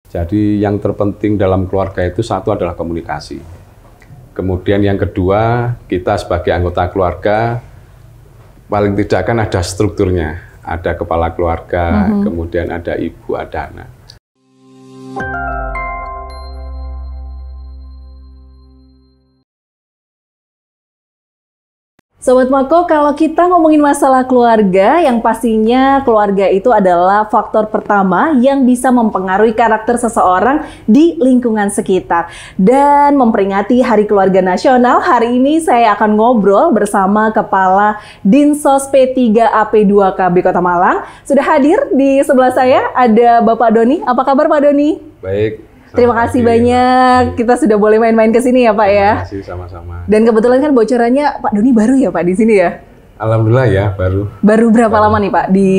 Jadi yang terpenting dalam keluarga itu satu adalah komunikasi. Kemudian yang kedua, kita sebagai anggota keluarga paling tidak kan ada strukturnya. Ada kepala keluarga, kemudian ada ibu, ada anak. Sobat Mako, kalau kita ngomongin masalah keluarga, yang pastinya keluarga itu adalah faktor pertama yang bisa mempengaruhi karakter seseorang di lingkungan sekitar. Dan memperingati Hari Keluarga Nasional, hari ini saya akan ngobrol bersama Kepala Dinsos P3AP2KB Kota Malang. Sudah hadir di sebelah saya ada Bapak Doni. Apa kabar Pak Doni? Baik. Terima kasih banyak. Kita sudah boleh main-main ke sini ya Pak ya. Terima kasih, sama-sama. Dan kebetulan kan bocorannya Pak Doni baru ya Pak di sini ya? Alhamdulillah ya, baru. Baru berapa lama nih Pak di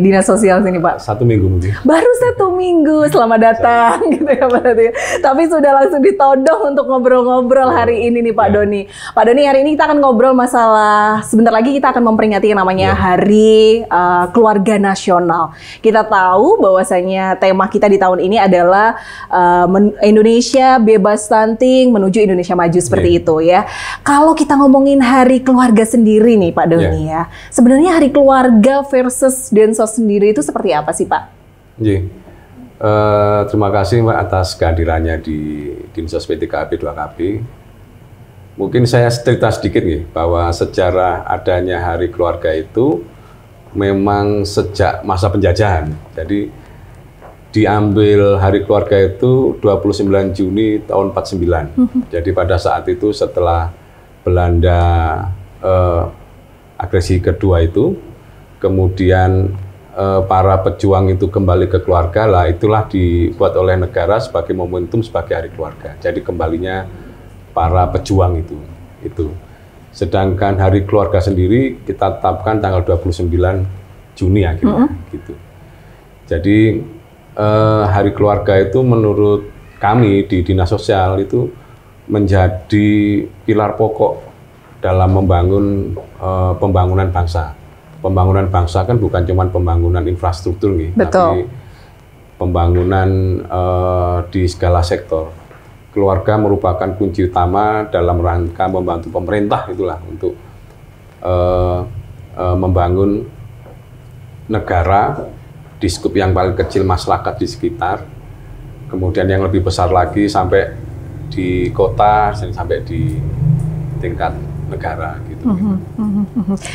Dinas Sosial sini Pak? 1 minggu mungkin. Baru 1 minggu, selamat datang gitu ya Pak Doni. Tapi sudah langsung ditodong untuk ngobrol-ngobrol hari ini nih Pak Doni. Pak Doni, hari ini kita akan ngobrol masalah, sebentar lagi kita akan memperingati yang namanya Hari Keluarga Nasional. Kita tahu bahwasanya tema kita di tahun ini adalah Indonesia bebas stunting menuju Indonesia maju seperti itu ya. Kalau kita ngomongin Hari Keluarga sendiri nih Pak Doni ya, sebenarnya Hari Keluarga versus Dinsos sendiri itu seperti apa sih Pak? Terima kasih Mbak atas kehadirannya di Dinsos P3AP2KB. Mungkin saya cerita sedikit nih, bahwa sejarah adanya Hari Keluarga itu memang sejak masa penjajahan. Jadi diambil Hari Keluarga itu 29 Juni tahun 49. Jadi pada saat itu setelah Belanda agresi kedua itu, kemudian para pejuang itu kembali ke keluarga, lah itulah dibuat oleh negara sebagai momentum sebagai Hari Keluarga. Jadi kembalinya para pejuang itu. Sedangkan Hari Keluarga sendiri kita tetapkan tanggal 29 Juni akhirnya gitu. Jadi Hari Keluarga itu menurut kami di Dinas Sosial itu menjadi pilar pokok dalam membangun pembangunan bangsa. Pembangunan bangsa kan bukan cuma pembangunan infrastruktur nih, tapi pembangunan di segala sektor. Keluarga merupakan kunci utama dalam rangka membantu pemerintah itulah untuk membangun negara di skup yang paling kecil masyarakat di sekitar, kemudian yang lebih besar lagi sampai di kota dan sampai di tingkat negara gitu.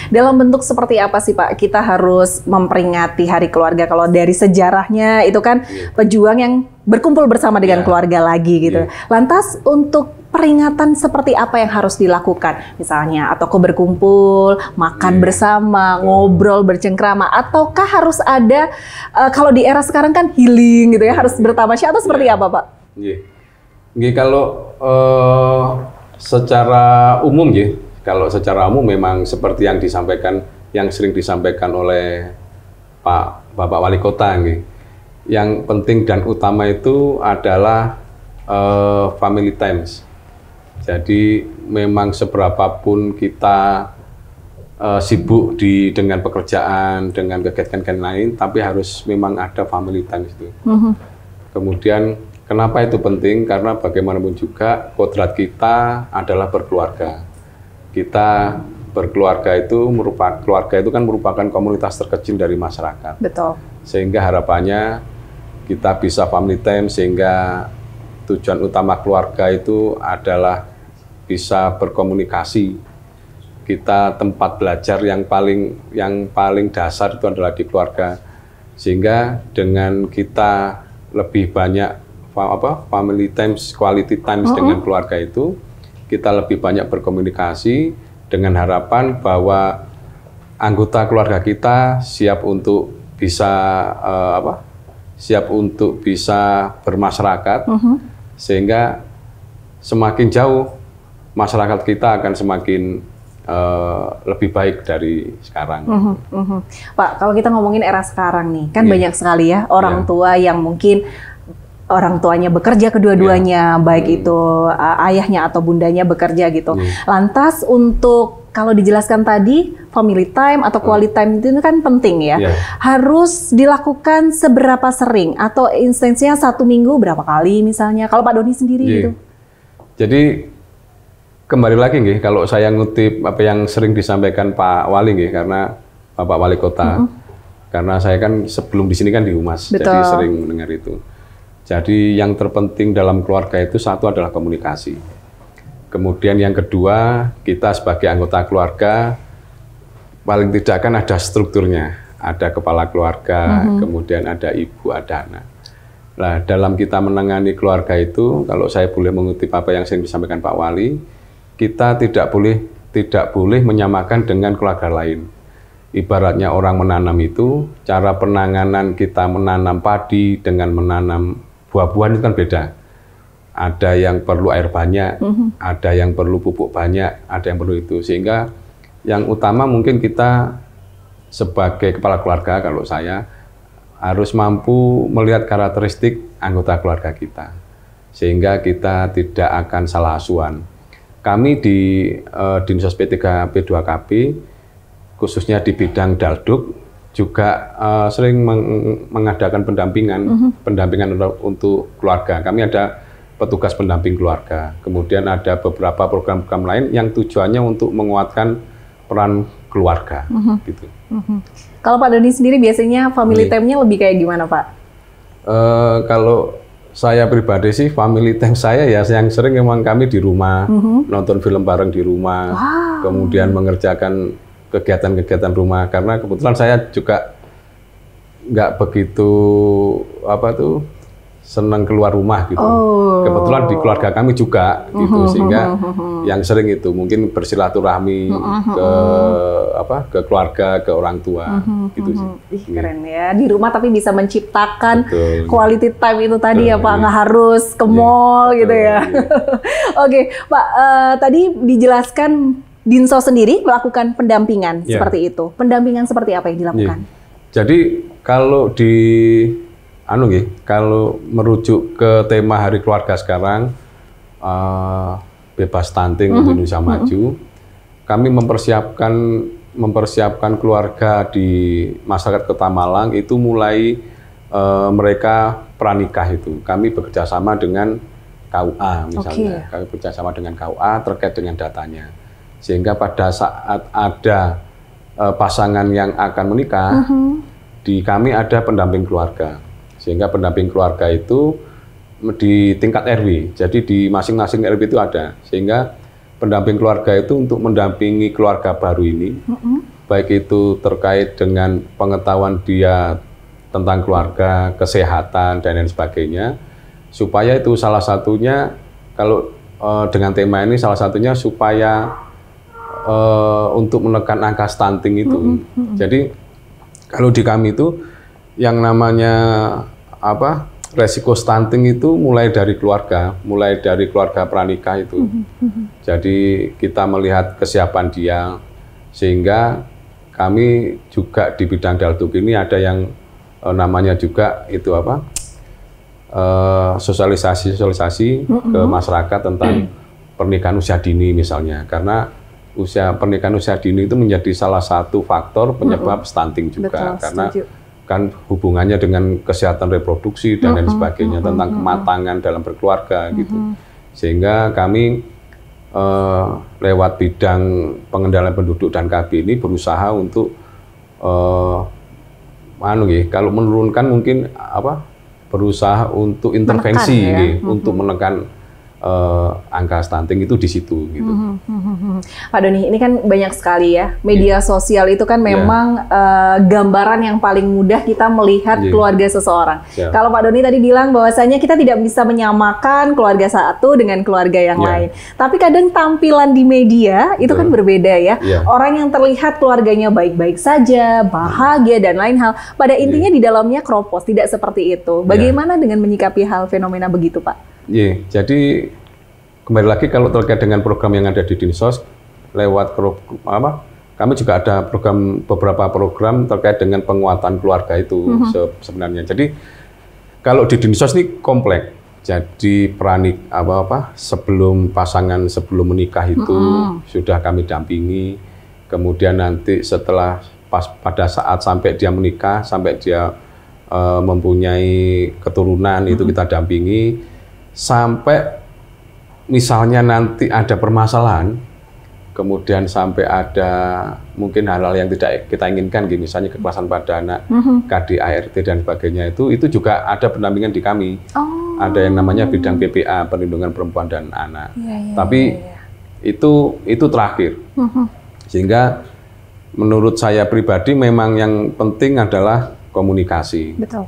Dalam bentuk seperti apa sih Pak kita harus memperingati Hari Keluarga? Kalau dari sejarahnya itu kan pejuang yang berkumpul bersama dengan keluarga lagi gitu. Lantas untuk peringatan seperti apa yang harus dilakukan? Misalnya atau berkumpul, makan bersama, ngobrol bercengkrama, ataukah harus ada kalau di era sekarang kan healing gitu ya, harus bertamasya atau seperti apa Pak? Kalau secara umum kalau secara umum memang seperti yang disampaikan, yang sering disampaikan oleh Bapak Wali Kota yang penting dan utama itu adalah family times. Jadi memang seberapapun kita sibuk dengan pekerjaan, dengan kegiatan lain, tapi harus memang ada family times itu. Kemudian kenapa itu penting? Karena bagaimanapun juga kodrat kita adalah berkeluarga. Kita berkeluarga itu kan merupakan komunitas terkecil dari masyarakat. Betul. Sehingga harapannya kita bisa family time, sehingga tujuan utama keluarga itu adalah bisa berkomunikasi. Kita tempat belajar yang paling dasar itu adalah di keluarga. Sehingga dengan kita lebih banyak family times, quality times dengan keluarga itu, kita lebih banyak berkomunikasi dengan harapan bahwa anggota keluarga kita siap untuk bisa bermasyarakat, sehingga semakin jauh masyarakat kita akan semakin lebih baik dari sekarang. Pak, kalau kita ngomongin era sekarang nih, kan banyak sekali ya orang tua yang mungkin orang tuanya bekerja kedua-duanya, baik itu ayahnya atau bundanya bekerja gitu. Lantas untuk kalau dijelaskan tadi family time atau quality time itu kan penting ya. Harus dilakukan seberapa sering atau instansinya 1 minggu berapa kali misalnya? Kalau Pak Doni sendiri gitu. Jadi kembali lagi nggih, kalau saya ngutip apa yang sering disampaikan Pak Wali nggih, karena Bapak Wali Kota. Karena saya kan sebelum di sini kan di Humas, jadi sering mendengar itu. Jadi yang terpenting dalam keluarga itu satu adalah komunikasi. Kemudian yang kedua, kita sebagai anggota keluarga, paling tidak kan ada strukturnya. Ada kepala keluarga, kemudian ada ibu, ada anak. Nah, dalam kita menangani keluarga itu, kalau saya boleh mengutip apa yang sering disampaikan Pak Wali, kita tidak boleh menyamakan dengan keluarga lain. Ibaratnya orang menanam itu, cara penanganan kita menanam padi dengan menanam buah-buahan itu kan beda. Ada yang perlu air banyak, ada yang perlu pupuk banyak, ada yang perlu itu. Sehingga yang utama mungkin kita sebagai kepala keluarga, kalau saya, harus mampu melihat karakteristik anggota keluarga kita. Sehingga kita tidak akan salah asuhan. Kami di Dinsos P3 P2KB, khususnya di bidang Dalduk, juga sering mengadakan pendampingan untuk keluarga. Kami ada petugas pendamping keluarga. Kemudian ada beberapa program-program lain yang tujuannya untuk menguatkan peran keluarga. Gitu. Kalau Pak Doni sendiri biasanya family time-nya lebih kayak gimana, Pak? Kalau saya pribadi sih family time saya ya yang sering memang kami di rumah, nonton film bareng di rumah, kemudian mengerjakan kegiatan-kegiatan rumah. Karena kebetulan saya juga nggak begitu senang keluar rumah gitu. Kebetulan di keluarga kami juga gitu, sehingga yang sering itu mungkin bersilaturahmi ke keluarga, ke orang tua gitu sih. Keren ya, di rumah tapi bisa menciptakan quality time itu tadi ya Pak, nggak harus ke mall gitu ya. Oke, Pak, tadi dijelaskan Dinsos sendiri melakukan pendampingan seperti itu. Pendampingan seperti apa yang dilakukan? Jadi kalau kalau merujuk ke tema Hari Keluarga sekarang, bebas stunting untuk Indonesia Maju, kami mempersiapkan keluarga di masyarakat Kota Malang itu mulai mereka pranikah itu. Kami bekerja sama dengan KUA misalnya, kami bekerja sama dengan KUA terkait dengan datanya. Sehingga pada saat ada pasangan yang akan menikah, di kami ada pendamping keluarga. Sehingga pendamping keluarga itu di tingkat RW, jadi di masing-masing RW itu ada. Sehingga pendamping keluarga itu untuk mendampingi keluarga baru ini, baik itu terkait dengan pengetahuan dia tentang keluarga, kesehatan, dan lain sebagainya, supaya itu salah satunya, kalau dengan tema ini salah satunya supaya untuk menekan angka stunting itu. Jadi kalau di kami itu yang namanya resiko stunting itu mulai dari keluarga pranikah itu. Jadi kita melihat kesiapan dia, sehingga kami juga di bidang Dalduk ini ada yang namanya juga itu sosialisasi ke masyarakat tentang pernikahan usia dini misalnya, karena pernikahan usia dini itu menjadi salah satu faktor penyebab stunting juga. Betul, karena kan hubungannya dengan kesehatan reproduksi dan lain sebagainya, tentang kematangan dalam berkeluarga gitu. Sehingga kami lewat bidang pengendalian penduduk dan KB ini berusaha untuk kalau menurunkan mungkin berusaha untuk intervensi untuk menekan angka stunting itu di situ gitu. Pak Doni, ini kan banyak sekali ya media sosial itu kan memang gambaran yang paling mudah kita melihat keluarga seseorang. Kalau Pak Doni tadi bilang bahwasanya kita tidak bisa menyamakan keluarga satu dengan keluarga yang lain. Tapi kadang tampilan di media itu kan berbeda ya. Orang yang terlihat keluarganya baik-baik saja, bahagia dan lain hal, pada intinya di dalamnya kropos, tidak seperti itu. Bagaimana dengan menyikapi hal fenomena begitu, Pak? Jadi kembali lagi kalau terkait dengan program yang ada di Dinsos, lewat kami juga ada beberapa program terkait dengan penguatan keluarga itu sebenarnya. Jadi kalau di Dinsos ini kompleks. Jadi sebelum menikah itu sudah kami dampingi. Kemudian nanti pada saat sampai dia menikah, sampai dia mempunyai keturunan itu kita dampingi. Sampai misalnya nanti ada permasalahan, kemudian sampai ada mungkin hal-hal yang tidak kita inginkan, misalnya kekerasan pada anak, KDART dan sebagainya, itu juga ada pendampingan di kami. Ada yang namanya bidang PPA, perlindungan perempuan dan anak. Tapi itu terakhir. Sehingga menurut saya pribadi memang yang penting adalah komunikasi. Betul.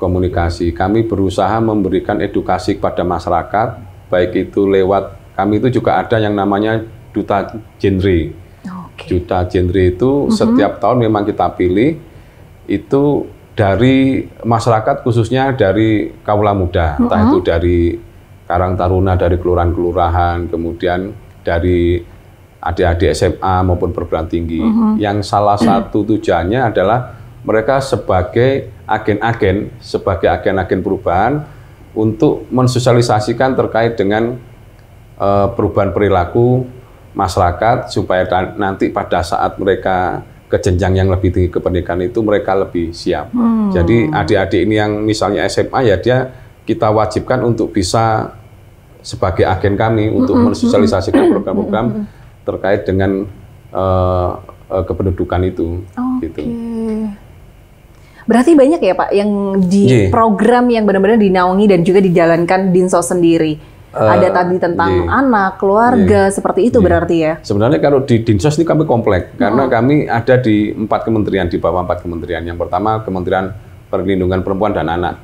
Komunikasi. Kami berusaha memberikan edukasi kepada masyarakat, baik itu lewat, kami itu juga ada yang namanya duta genre. Duta genre itu setiap tahun memang kita pilih, itu dari masyarakat, khususnya dari kaula muda, entah itu dari Karang Taruna, dari kelurahan-kelurahan, kemudian dari adik-adik SMA maupun perguruan tinggi. Yang salah satu tujuannya adalah mereka sebagai agen-agen perubahan untuk mensosialisasikan terkait dengan perubahan perilaku masyarakat, supaya nanti pada saat mereka ke jenjang yang lebih tinggi ke pendidikan itu mereka lebih siap. Jadi adik-adik ini yang misalnya SMA, ya kita wajibkan untuk bisa sebagai agen kami untuk mensosialisasikan program-program terkait dengan kependudukan itu. Gitu. Berarti banyak ya Pak yang di program yang benar-benar dinaungi dan juga dijalankan Dinsos sendiri. Ada tadi tentang anak, keluarga, seperti itu berarti ya? Sebenarnya kalau di Dinsos ini kami komplek, karena kami ada di 4 kementerian, di bawah 4 kementerian. Yang pertama Kementerian Perlindungan Perempuan dan Anak,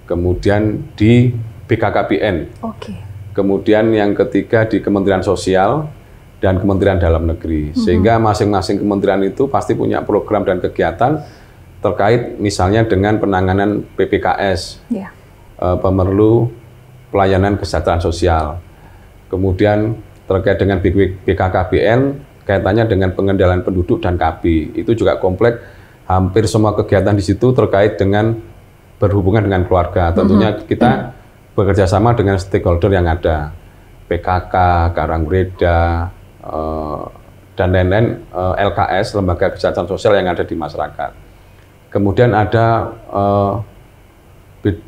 kemudian di BKKBN, kemudian yang ketiga di Kementerian Sosial, dan Kementerian Dalam Negeri. Sehingga masing-masing kementerian itu pasti punya program dan kegiatan terkait misalnya dengan penanganan PPKS, pemerlu pelayanan kesejahteraan sosial. Kemudian terkait dengan BKKBN, kaitannya dengan pengendalian penduduk dan KB. Itu juga komplek, hampir semua kegiatan di situ terkait dengan berhubungan dengan keluarga. Tentunya kita bekerja sama dengan stakeholder yang ada, PKK, Karanggreda, dan lain-lain, LKS, Lembaga Kesejahteraan Sosial yang ada di masyarakat. Kemudian ada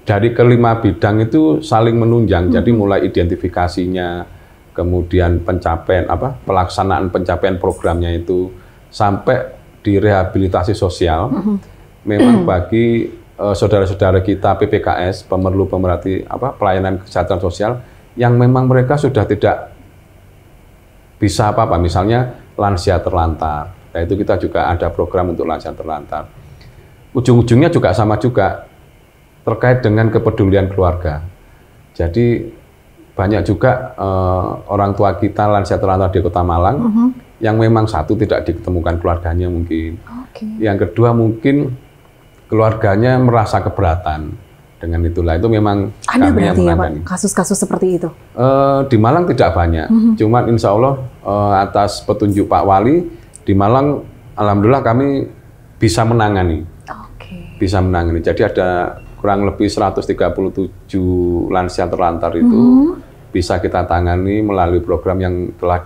dari kelima bidang itu saling menunjang, jadi mulai identifikasinya, kemudian pelaksanaan pencapaian programnya itu, sampai di rehabilitasi sosial. Memang bagi saudara-saudara kita PPKS, pemerlu pemerhati pelayanan kesehatan sosial, yang memang mereka sudah tidak bisa apa-apa, misalnya lansia terlantar. Nah, itu kita juga ada program untuk lansia terlantar. Ujung-ujungnya juga sama juga, terkait dengan kepedulian keluarga. Jadi banyak juga orang tua kita lansia terlantar di Kota Malang yang memang satu tidak diketemukan keluarganya mungkin. Yang kedua mungkin keluarganya merasa keberatan dengan itulah. Itu memang ada berarti ya Pak kasus-kasus seperti itu? Di Malang tidak banyak. Cuman insya Allah atas petunjuk Pak Wali di Malang, alhamdulillah kami bisa menangani. Bisa menangani. Jadi ada kurang lebih 137 lansia terlantar itu bisa kita tangani melalui program yang telah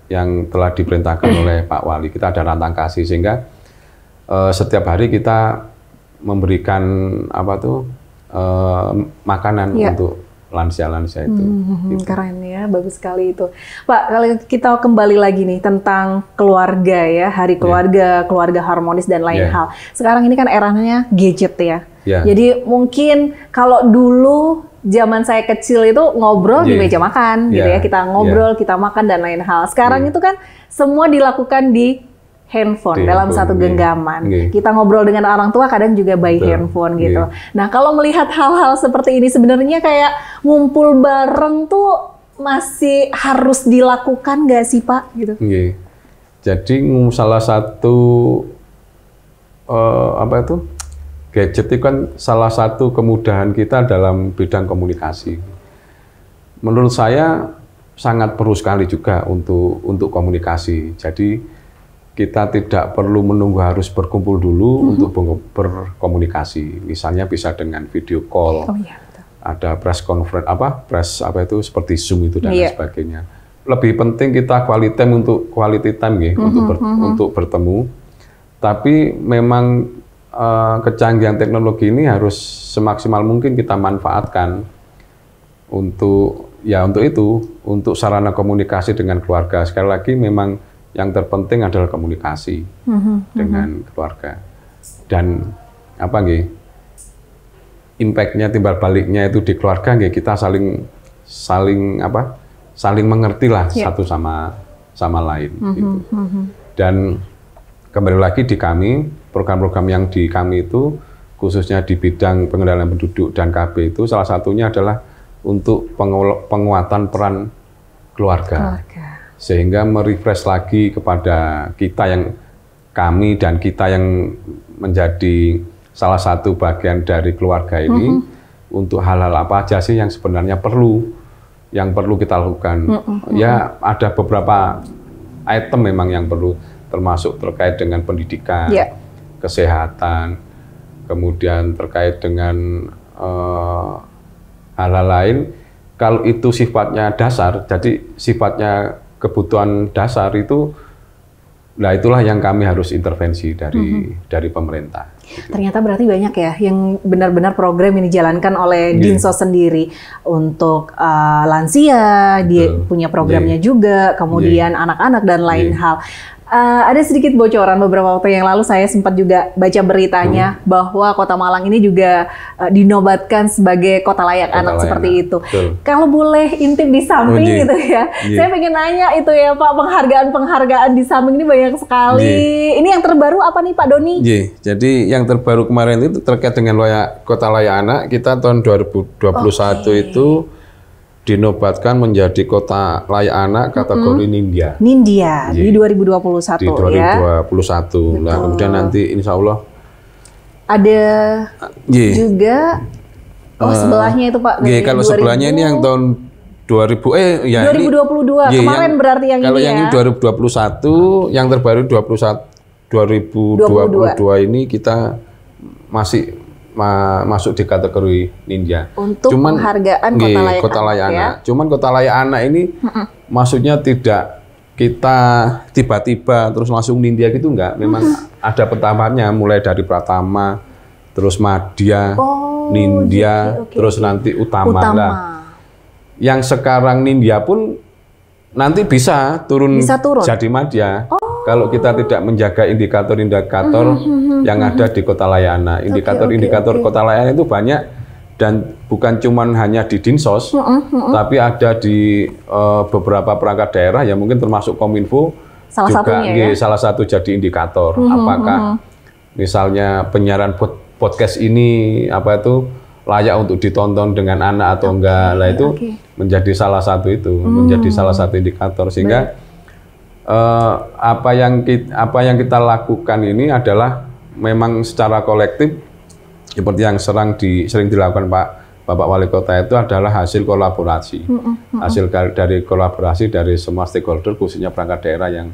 yang telah diperintahkan oleh Pak Wali. Kita ada rantang kasih, sehingga setiap hari kita memberikan makanan untuk lansia-lansia itu. Gitu. Keren ya, bagus sekali itu. Pak, kalau kita kembali lagi nih tentang keluarga ya, hari keluarga, keluarga harmonis dan lain hal. Sekarang ini kan eranya gadget ya. Jadi mungkin kalau dulu zaman saya kecil itu ngobrol di meja makan gitu ya, kita ngobrol, kita makan dan lain hal. Sekarang itu kan semua dilakukan di handphone dalam satu genggaman. Kita ngobrol dengan orang tua kadang juga by handphone gitu. Nah, kalau melihat hal-hal seperti ini sebenarnya kayak ngumpul bareng tuh masih harus dilakukan nggak sih Pak? Gitu. Jadi salah satu gadget itu kan salah satu kemudahan kita dalam bidang komunikasi. Menurut saya sangat perlu sekali juga untuk komunikasi. Jadi kita tidak perlu menunggu harus berkumpul dulu untuk berkomunikasi. Misalnya bisa dengan video call, ada press conference, seperti Zoom itu dan lain sebagainya. Lebih penting kita quality time untuk bertemu. Tapi memang kecanggihan teknologi ini harus semaksimal mungkin kita manfaatkan untuk sarana komunikasi dengan keluarga. Sekali lagi memang yang terpenting adalah komunikasi dengan keluarga. Dan impact-nya, timbal baliknya itu di keluarga, kita saling mengerti lah satu sama lain. Gitu. Dan kembali lagi di kami, program-program yang di kami itu khususnya di bidang pengendalian penduduk dan KB itu salah satunya adalah untuk penguatan peran keluarga. Sehingga merefresh lagi kepada kami dan kita yang menjadi salah satu bagian dari keluarga ini untuk hal-hal apa aja sih yang sebenarnya perlu kita lakukan. Ya ada beberapa item memang yang perlu, termasuk terkait dengan pendidikan, kesehatan, kemudian terkait dengan hal-hal lain. Kalau itu sifatnya dasar, jadi sifatnya kebutuhan dasar itu, nah itulah yang kami harus intervensi dari pemerintah. Gitu. Ternyata berarti banyak ya yang benar-benar program yang dijalankan oleh Dinsos sendiri untuk lansia, dia punya programnya juga, kemudian anak-anak dan lain hal. Ada sedikit bocoran beberapa waktu yang lalu saya sempat juga baca beritanya bahwa Kota Malang ini juga dinobatkan sebagai kota layak anak seperti itu. Kalau boleh intip di samping gitu ya, saya pengen nanya itu ya Pak, penghargaan di samping ini banyak sekali. Ini yang terbaru apa nih Pak Doni? Jadi yang terbaru kemarin itu terkait dengan kota layak anak, kita tahun 2021 itu dinobatkan menjadi kota layak anak kategori Nindya. Di 2021 di 2021. Nah, kemudian nanti insya Allah ada juga sebelahnya itu Pak. Kalau sebelahnya ini yang tahun 2022 kemarin berarti yang kalau ini yang ini 2021, yang terbaru 2022 ini kita masih masuk di kategori Nindya. Untuk penghargaan kota layak anak. Cuman kota layak anak ini maksudnya tidak kita tiba-tiba terus langsung Nindya gitu, enggak. Memang ada pentahapannya, mulai dari Pratama, terus Madya, Nindya, terus nanti Utama. Lah. Yang sekarang Nindya pun nanti bisa turun jadi Madya. Kalau kita tidak menjaga indikator-indikator yang ada di kota layak anak. Indikator-indikator kota layak anak itu banyak, dan bukan cuma hanya di Dinsos, tapi ada di beberapa perangkat daerah yang mungkin termasuk Kominfo salah satu jadi indikator. Apakah misalnya penyiaran podcast ini layak untuk ditonton dengan anak atau enggak. Lah itu menjadi salah satu indikator, sehingga apa yang kita lakukan ini adalah memang secara kolektif, seperti yang sering dilakukan Bapak Wali Kota, itu adalah hasil kolaborasi, hasil dari kolaborasi dari semua stakeholder, khususnya perangkat daerah yang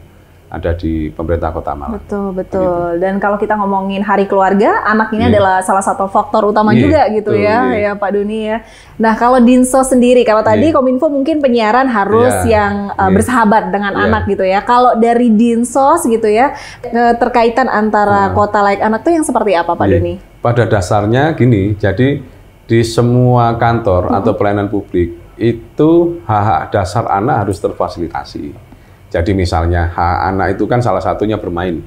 ada di pemerintah Kota Malang. Betul. Dan kalau kita ngomongin Hari Keluarga, anak ini adalah salah satu faktor utama juga gitu ya Pak Doni ya. Nah kalau Dinsos sendiri, kalau tadi Kominfo mungkin penyiaran harus yang bersahabat dengan anak gitu ya. Kalau dari Dinsos gitu ya, keterkaitan antara kota layak anak itu yang seperti apa Pak Doni? Pada dasarnya gini, jadi di semua kantor atau pelayanan publik itu hak-hak dasar anak harus terfasilitasi. Jadi misalnya hak anak itu kan salah satunya bermain.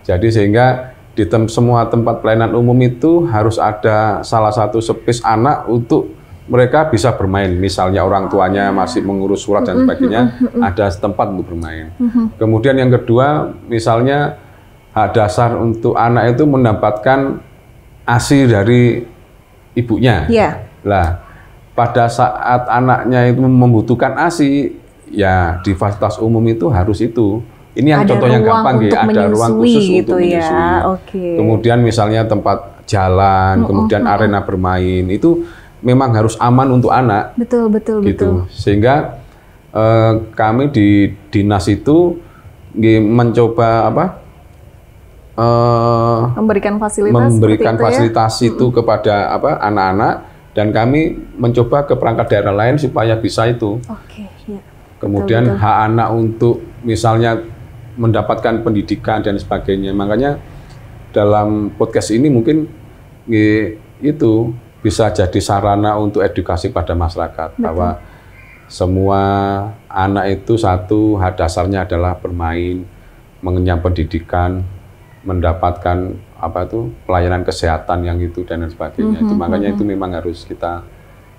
Jadi sehingga di semua tempat pelayanan umum itu harus ada salah satu space anak untuk mereka bisa bermain. Misalnya orang tuanya masih mengurus surat dan sebagainya, ada tempat untuk bermain. Kemudian yang kedua, misalnya hak dasar untuk anak itu mendapatkan ASI dari ibunya. Lah, pada saat anaknya itu membutuhkan ASI, ya di fasilitas umum itu harus itu. Ini yang contoh yang gampang ya, ada ruang khusus untuk menyusui. Kemudian misalnya tempat jalan, kemudian arena bermain, itu memang harus aman untuk anak. Betul. Sehingga kami di dinas itu mencoba apa? Memberikan fasilitas fasilitas itu kepada apa anak-anak, dan kami mencoba ke perangkat daerah lain supaya bisa itu. Oke, ya. Kemudian Betul. hak anak untuk misalnya mendapatkan pendidikan dan sebagainya. Makanya dalam podcast ini mungkin itu bisa jadi sarana untuk edukasi pada masyarakat. Betul. Bahwa semua anak itu satu hak dasarnya adalah bermain, mengenyam pendidikan, mendapatkan apa itu pelayanan kesehatan yang itu dan sebagainya. Makanya itu memang harus kita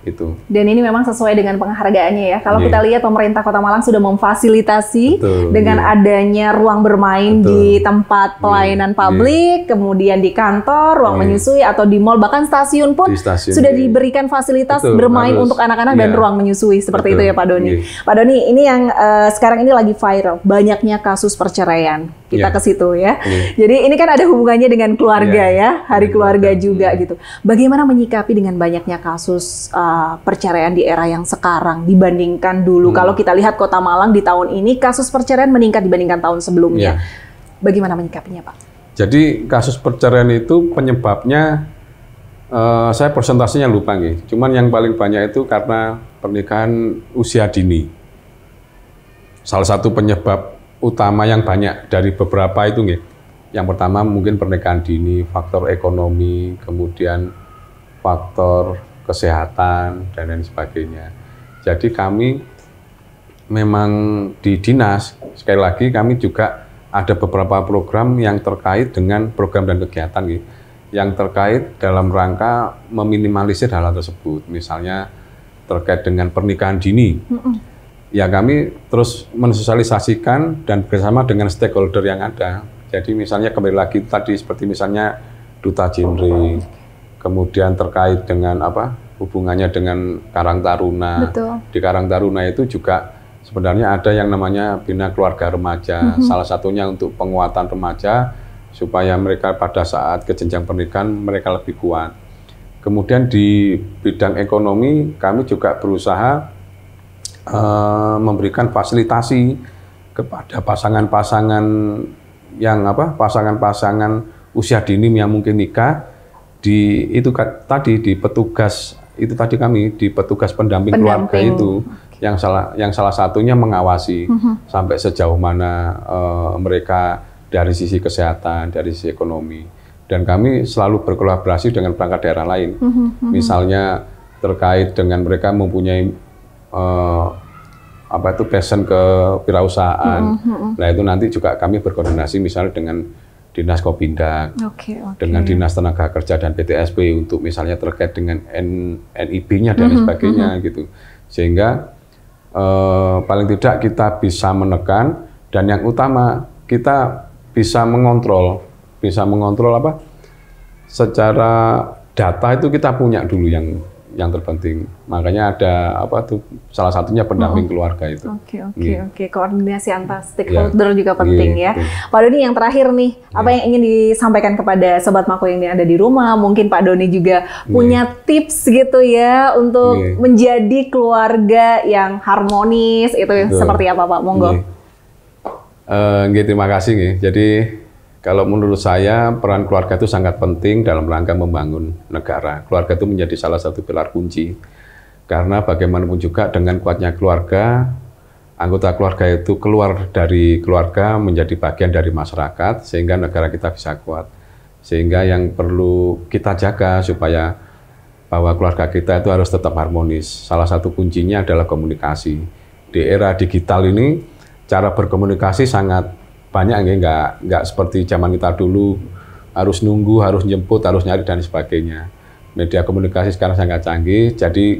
itu. Dan ini memang sesuai dengan penghargaannya ya. Kalau kita lihat pemerintah Kota Malang sudah memfasilitasi dengan adanya ruang bermain di tempat pelayanan publik, kemudian di kantor, ruang menyusui atau di mal, bahkan stasiun pun sudah diberikan fasilitas bermain untuk anak-anak dan ruang menyusui seperti itu ya Pak Doni. Pak Doni, ini yang sekarang ini lagi viral, banyaknya kasus perceraian. Kita ke situ ya. Jadi ini kan ada hubungannya dengan keluarga ya, Hari Keluarga juga gitu. Bagaimana menyikapi dengan banyaknya kasus perceraian di era yang sekarang dibandingkan dulu? Kalau kita lihat Kota Malang di tahun ini kasus perceraian meningkat dibandingkan tahun sebelumnya. Bagaimana menyikapinya, Pak? Jadi kasus perceraian itu penyebabnya saya persentasenya lupa nih. Cuman yang paling banyak itu karena pernikahan usia dini. Salah satu penyebab utama yang banyak dari beberapa itu nih. Yang pertama mungkin pernikahan dini, faktor ekonomi, kemudian faktor kesehatan dan lain sebagainya. Jadi kami memang di dinas, sekali lagi kami juga ada beberapa program yang terkait dengan program dan kegiatan nih, yang terkait dalam rangka meminimalisir hal tersebut. Misalnya terkait dengan pernikahan dini. Ya kami terus mensosialisasikan dan bersama dengan stakeholder yang ada. Jadi misalnya kembali lagi tadi seperti misalnya Duta Genre, kemudian terkait dengan apa hubungannya dengan Karang Taruna. Betul. Di Karang Taruna itu juga sebenarnya ada yang namanya Bina Keluarga Remaja. Salah satunya untuk penguatan remaja supaya mereka pada saat ke jenjang pernikahan mereka lebih kuat. Kemudian di bidang ekonomi kami juga berusaha memberikan fasilitasi kepada pasangan-pasangan yang pasangan-pasangan usia dini yang mungkin nikah di itu tadi di petugas itu tadi kami di petugas pendamping keluarga itu yang salah satunya mengawasi sampai sejauh mana mereka dari sisi kesehatan, dari sisi ekonomi, dan kami selalu berkolaborasi dengan perangkat daerah lain. Misalnya terkait dengan mereka mempunyai passion ke wirausahaan. Nah itu nanti juga kami berkoordinasi misalnya dengan Dinas Kopindak, dengan Dinas Tenaga Kerja dan PTSP untuk misalnya terkait dengan NIB-nya dan sebagainya gitu. Sehingga paling tidak kita bisa menekan, dan yang utama kita bisa mengontrol apa? Secara data itu kita punya dulu yang terpenting. Makanya ada salah satunya pendamping keluarga itu. Oke. Koordinasi antar stakeholder juga penting ya. Pak Doni, yang terakhir nih, apa yang ingin disampaikan kepada Sobat Mako yang ada di rumah? Mungkin Pak Doni juga punya tips gitu ya untuk menjadi keluarga yang harmonis itu seperti apa Pak? Monggo. Terima kasih nih. Jadi kalau menurut saya, peran keluarga itu sangat penting dalam rangka membangun negara. Keluarga itu menjadi salah satu pilar kunci. Karena bagaimanapun juga dengan kuatnya keluarga, anggota keluarga itu keluar dari keluarga menjadi bagian dari masyarakat, sehingga negara kita bisa kuat. Sehingga yang perlu kita jaga supaya bahwa keluarga kita itu harus tetap harmonis. Salah satu kuncinya adalah komunikasi. Di era digital ini, cara berkomunikasi sangat banyak nggak seperti zaman kita dulu harus nunggu, harus jemput, harus nyari dan sebagainya. Media komunikasi sekarang sangat canggih, jadi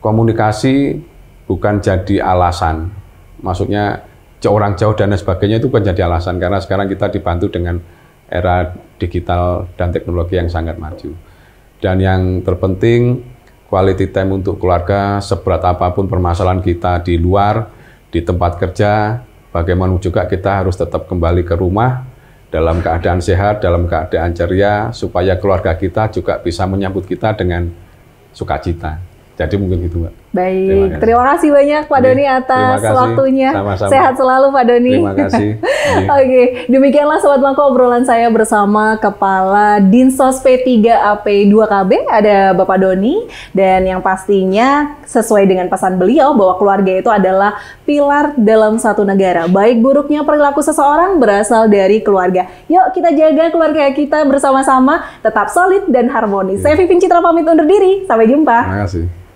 komunikasi bukan jadi alasan. Maksudnya orang jauh dan sebagainya itu bukan jadi alasan, karena sekarang kita dibantu dengan era digital dan teknologi yang sangat maju. Dan yang terpenting, quality time untuk keluarga, seberat apapun permasalahan kita di luar, di tempat kerja, bagaimana juga kita harus tetap kembali ke rumah dalam keadaan sehat, dalam keadaan ceria, supaya keluarga kita juga bisa menyambut kita dengan sukacita. Jadi mungkin gitu, Mbak. Baik, terima kasih banyak Pak Doni atas waktunya. Sama-sama. Sehat selalu Pak Doni. Terima kasih. Oke, demikianlah Sobat Mako obrolan saya bersama Kepala Dinsos P3AP 2KB, ada Bapak Doni. Dan yang pastinya sesuai dengan pesan beliau bahwa keluarga itu adalah pilar dalam satu negara. Baik buruknya perilaku seseorang berasal dari keluarga. Yuk kita jaga keluarga kita bersama-sama, tetap solid dan harmonis. Saya Vivin Citra pamit undur diri, sampai jumpa. Terima kasih.